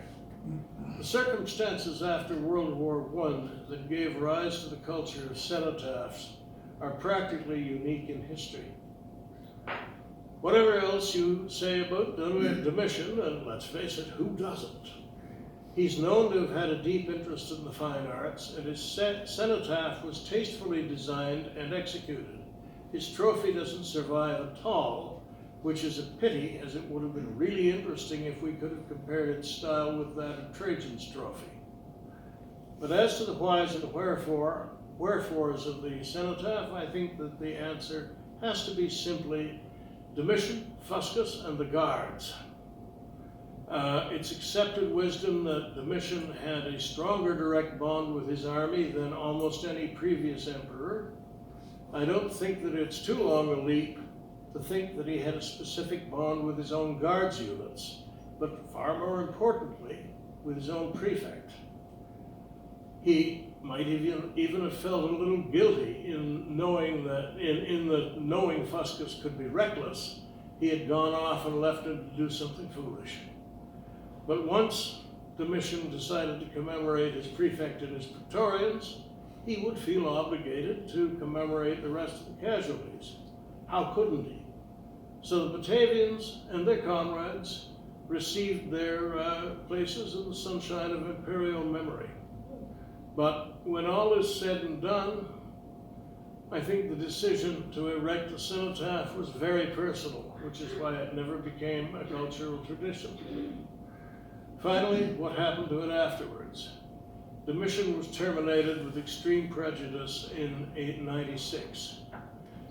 The circumstances after World War I that gave rise to the culture of cenotaphs are practically unique in history. Whatever else you say about Domitian, and let's face it, who doesn't? He's known to have had a deep interest in the fine arts, and his cenotaph was tastefully designed and executed. His trophy doesn't survive at all, which is a pity, as it would have been really interesting if we could have compared its style with that of Trajan's trophy. But as to the whys and wherefores of the cenotaph, I think that the answer has to be simply Domitian, Fuscus, and the guards. It's accepted wisdom that Domitian had a stronger direct bond with his army than almost any previous emperor. I don't think that it's too long a leap to think that he had a specific bond with his own guards units, but far more importantly, with his own prefect. He might even have felt a little guilty in knowing that, knowing Fuscus could be reckless, he had gone off and left him to do something foolish. But once Domitian decided to commemorate his prefect and his praetorians, he would feel obligated to commemorate the rest of the casualties. How couldn't he? So the Batavians and their comrades received their places in the sunshine of imperial memory. But when all is said and done, I think the decision to erect the cenotaph was very personal, which is why it never became a cultural tradition. Finally, what happened to it afterwards? Domitian was terminated with extreme prejudice in 896.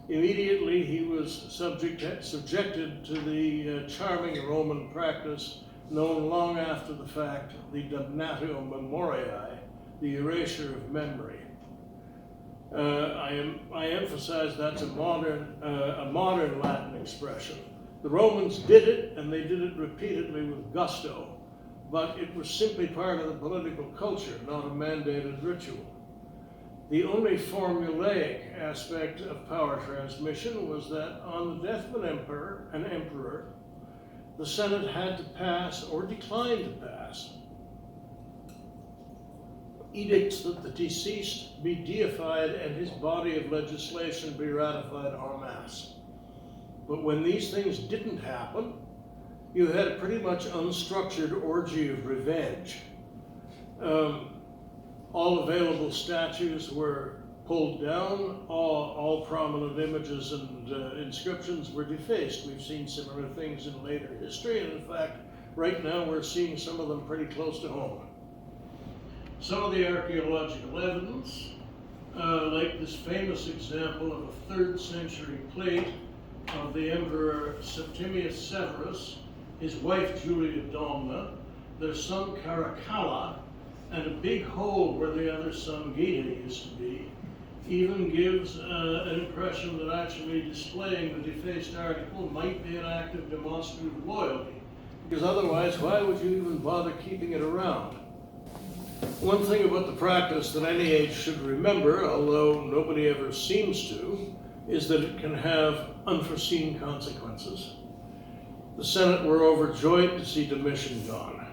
Immediately, he was subjected to the charming Roman practice known long after the fact, the damnatio memoriae, the erasure of memory. I emphasize that's a modern Latin expression. The Romans did it, and they did it repeatedly with gusto, but it was simply part of the political culture, not a mandated ritual. The only formulaic aspect of power transmission was that on the death of an emperor, the Senate had to pass or decline to pass edicts that the deceased be deified and his body of legislation be ratified en masse. But when these things didn't happen, you had a pretty much unstructured orgy of revenge. All available statues were pulled down, all prominent images and inscriptions were defaced. We've seen similar things in later history, and in fact, right now we're seeing some of them pretty close to home. Some of the archaeological evidence, like this famous example of a 3rd century plate of the Emperor Septimius Severus, his wife Julia Domna, their son Caracalla, and a big hole where the other son Geta used to be, even gives an impression that actually displaying the defaced article might be an act of demonstrative loyalty, because otherwise why would you even bother keeping it around? One thing about the practice that any age should remember, although nobody ever seems to, is that it can have unforeseen consequences. The Senate were overjoyed to see Domitian gone.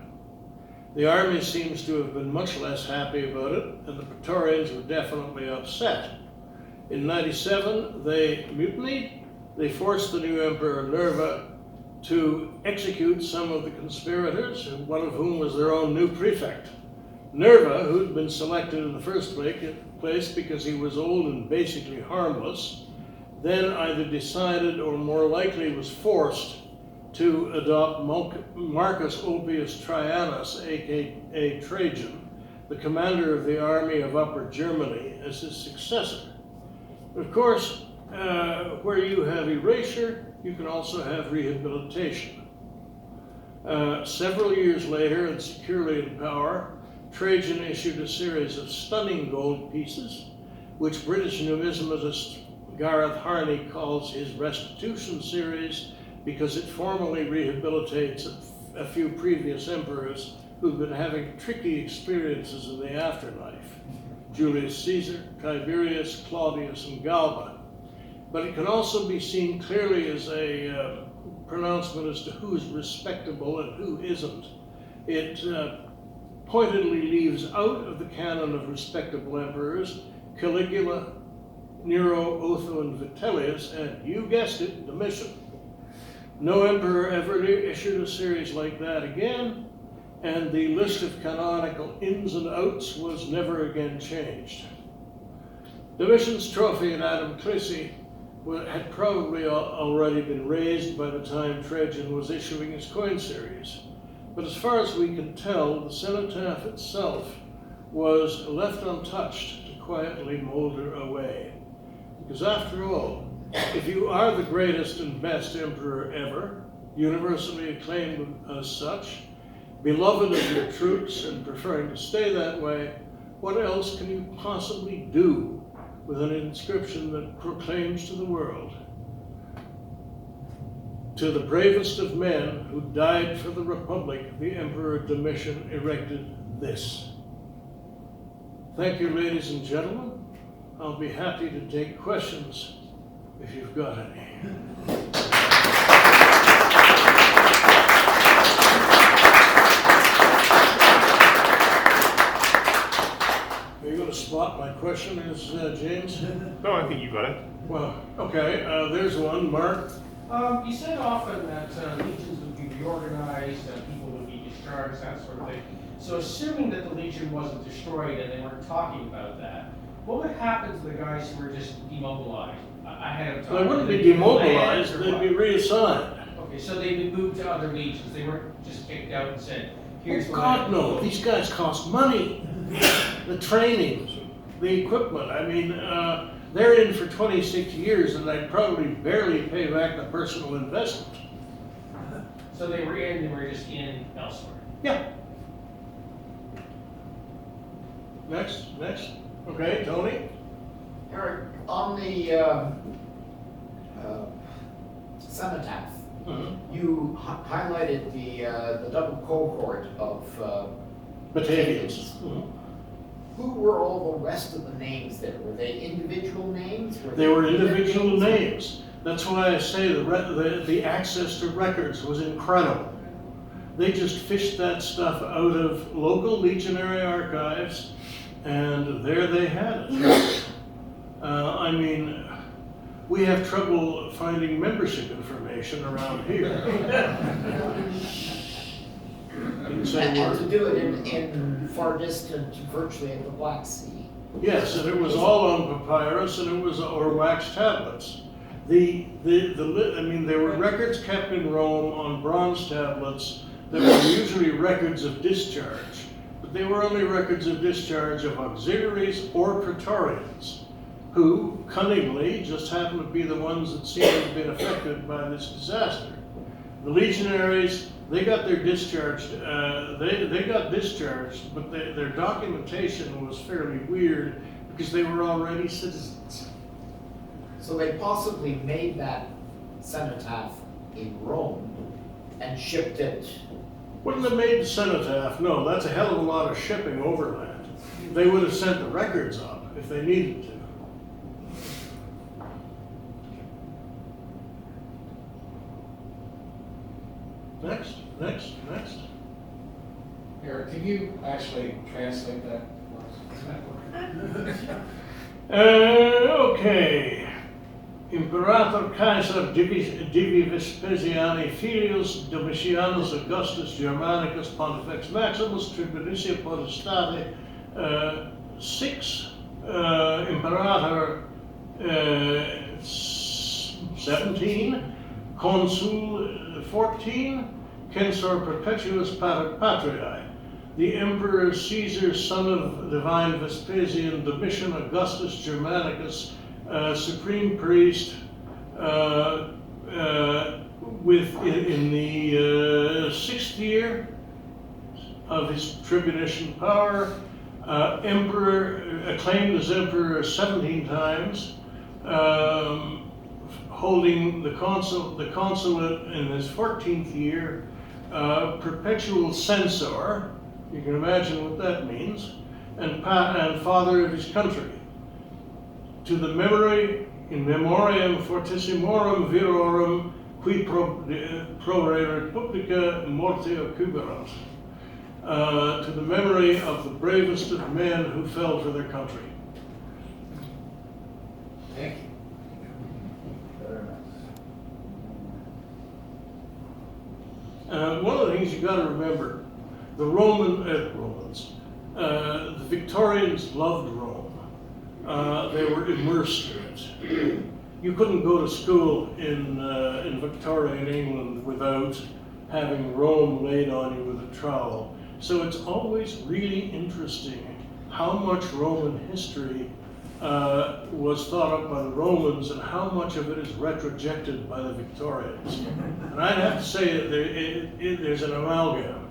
The army seems to have been much less happy about it, and the Praetorians were definitely upset. In 97, they mutinied. They forced the new emperor Nerva to execute some of the conspirators, one of whom was their own new prefect. Nerva, who'd been selected in the first place because he was old and basically harmless, then either decided or more likely was forced to adopt Marcus Ulpius Traianus, aka Trajan, the commander of the army of Upper Germany, as his successor. Of course, where you have erasure, you can also have rehabilitation. Several years later, and securely in power, Trajan issued a series of stunning gold pieces, which British numismatist Gareth Harney calls his Restitution series, because it formally rehabilitates a few previous emperors who've been having tricky experiences in the afterlife. Julius Caesar, Tiberius, Claudius, and Galba. But it can also be seen clearly as a pronouncement as to who's respectable and who isn't. It pointedly leaves out of the canon of respectable emperors Caligula, Nero, Otho, and Vitellius, and you guessed it, Domitian. No emperor ever issued a series like that again, and the list of canonical ins and outs was never again changed. Domitian's trophy in Adam Clissi had probably already been raised by the time Trajan was issuing his coin series. But as far as we can tell, the cenotaph itself was left untouched to quietly molder away. Because after all, if you are the greatest and best emperor ever, universally acclaimed as such, beloved of your troops and preferring to stay that way, what else can you possibly do with an inscription that proclaims to the world, to the bravest of men who died for the Republic, the Emperor Domitian erected this. Thank you, ladies and gentlemen. I'll be happy to take questions if you've got any. Are you going to spot my question, James? No, I think you got it. Well, okay, there's one. Mark? You said often that legions would be reorganized, people would be discharged, that sort of thing. So assuming that the legion wasn't destroyed and they weren't talking about that, what would happen to the guys who were just demobilized ahead of time? They wouldn't be demobilized, they'd be reassigned. Okay, so they'd be moved to other legions. They weren't just kicked out and said, here's the God, land. no. These guys cost money. The training, the equipment. I mean, they're in for 26 years and they'd probably barely pay back the personal investment. So they were just in elsewhere. Yeah. Next. Okay, Tony? Eric, on the cenotaph, you highlighted the double cohort of Batavians. Who were all the rest of the names there? Were they individual names? They were individual names. That's why I say the access to records was incredible. They just fished that stuff out of local legionary archives, and there they had it. I mean, we have trouble finding membership information around here. And to do it in far distant, virtually at the Black Sea. Yes, and it was all on papyrus, and it was or wax tablets. I mean, there were records kept in Rome on bronze tablets that were usually records of discharge, but they were only records of discharge of auxiliaries or praetorians, who cunningly just happened to be the ones that seemed to have been affected by this disaster. The legionaries, they got their discharged, they got discharged, but their documentation was fairly weird because they were already citizens. So they possibly made that cenotaph in Rome and shipped it. Wouldn't have made the cenotaph, no, that's a hell of a lot of shipping overland. They would have sent the records up if they needed to. Next. Eric, can you actually translate that? Okay. Imperator Kaiser Divi Vespasiani Filius Domitianus Augustus Germanicus Pontifex Maximus Tribunicia Potestate 6 Imperator 17 Consul 14 Censor Perpetuus Pater Patriae. The Emperor Caesar, son of divine Vespasian, Domitian Augustus Germanicus, supreme priest, in the 6th year of his tribunician power, emperor acclaimed as emperor 17 times, holding the consulate in his 14th year, perpetual censor. You can imagine what that means, and father of his country. To the memory, in memoriam fortissimorum virorum, qui pro republica mortio cuberant. To the memory of the bravest of men who fell for their country. Thank you. things you got to remember. The Victorians loved Rome. They were immersed in it. You couldn't go to school in Victorian England without having Rome laid on you with a trowel. So it's always really interesting how much Roman history was thought up by the Romans and how much of it is retrojected by the Victorians. And I'd have to say that there's an amalgam.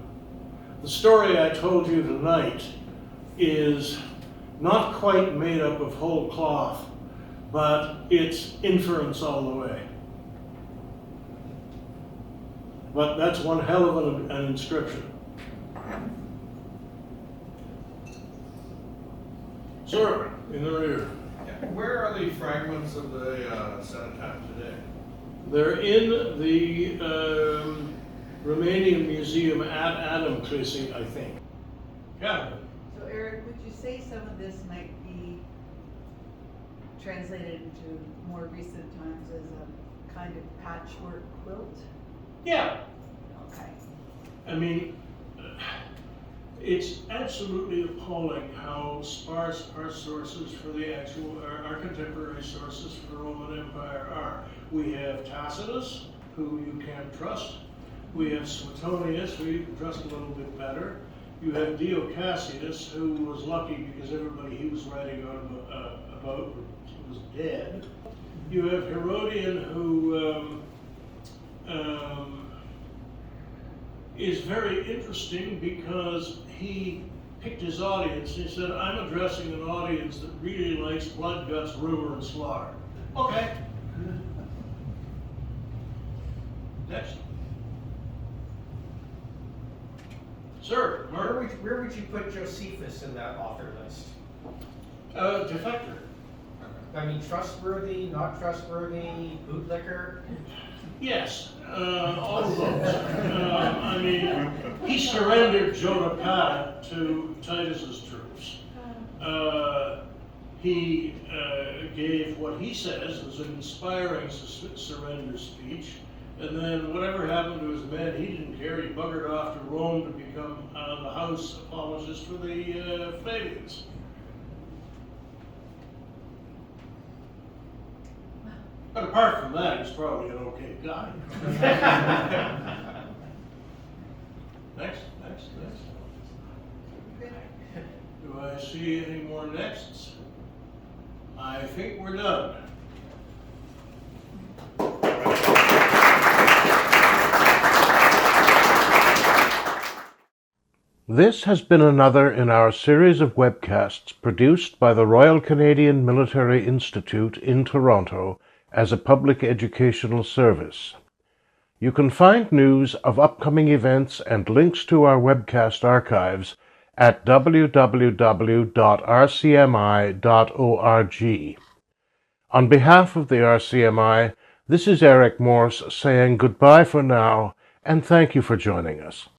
The story I told you tonight is not quite made up of whole cloth, but it's inference all the way. But that's one hell of an inscription. Sir, in the rear. Where are the fragments of the cenotaph today? They're in the Romanian Museum at Adam Chrissy, I think. Yeah. So Eric, would you say some of this might be translated into more recent times as a kind of patchwork quilt? Yeah. Okay. I mean, it's absolutely appalling how sparse our sources for the actual, our contemporary sources for the Roman Empire are. We have Tacitus, who you can't trust. We have Suetonius, who you can trust a little bit better. You have Dio Cassius, who was lucky because everybody he was writing about was dead. You have Herodian, who is very interesting because he picked his audience. He said, I'm addressing an audience that really likes blood, guts, rumor, and slaughter. Okay. Next. Sir, Mark. Where would you put Josephus in that author list? Defector. I mean, trustworthy, not trustworthy, bootlicker? Yes, all of those. I mean, he surrendered Cenotaph to Titus's troops. He gave what he says was an inspiring surrender speech, and then whatever happened to his men, he didn't care. He buggered off to Rome to become the house apologist for the Flavians. But apart from that, he's probably an okay guy. Next. Do I see any more nexts? I think we're done. This has been another in our series of webcasts produced by the Royal Canadian Military Institute in Toronto as a public educational service. You can find news of upcoming events and links to our webcast archives at www.rcmi.org. On behalf of the RCMI, this is Eric Morse saying goodbye for now, and thank you for joining us.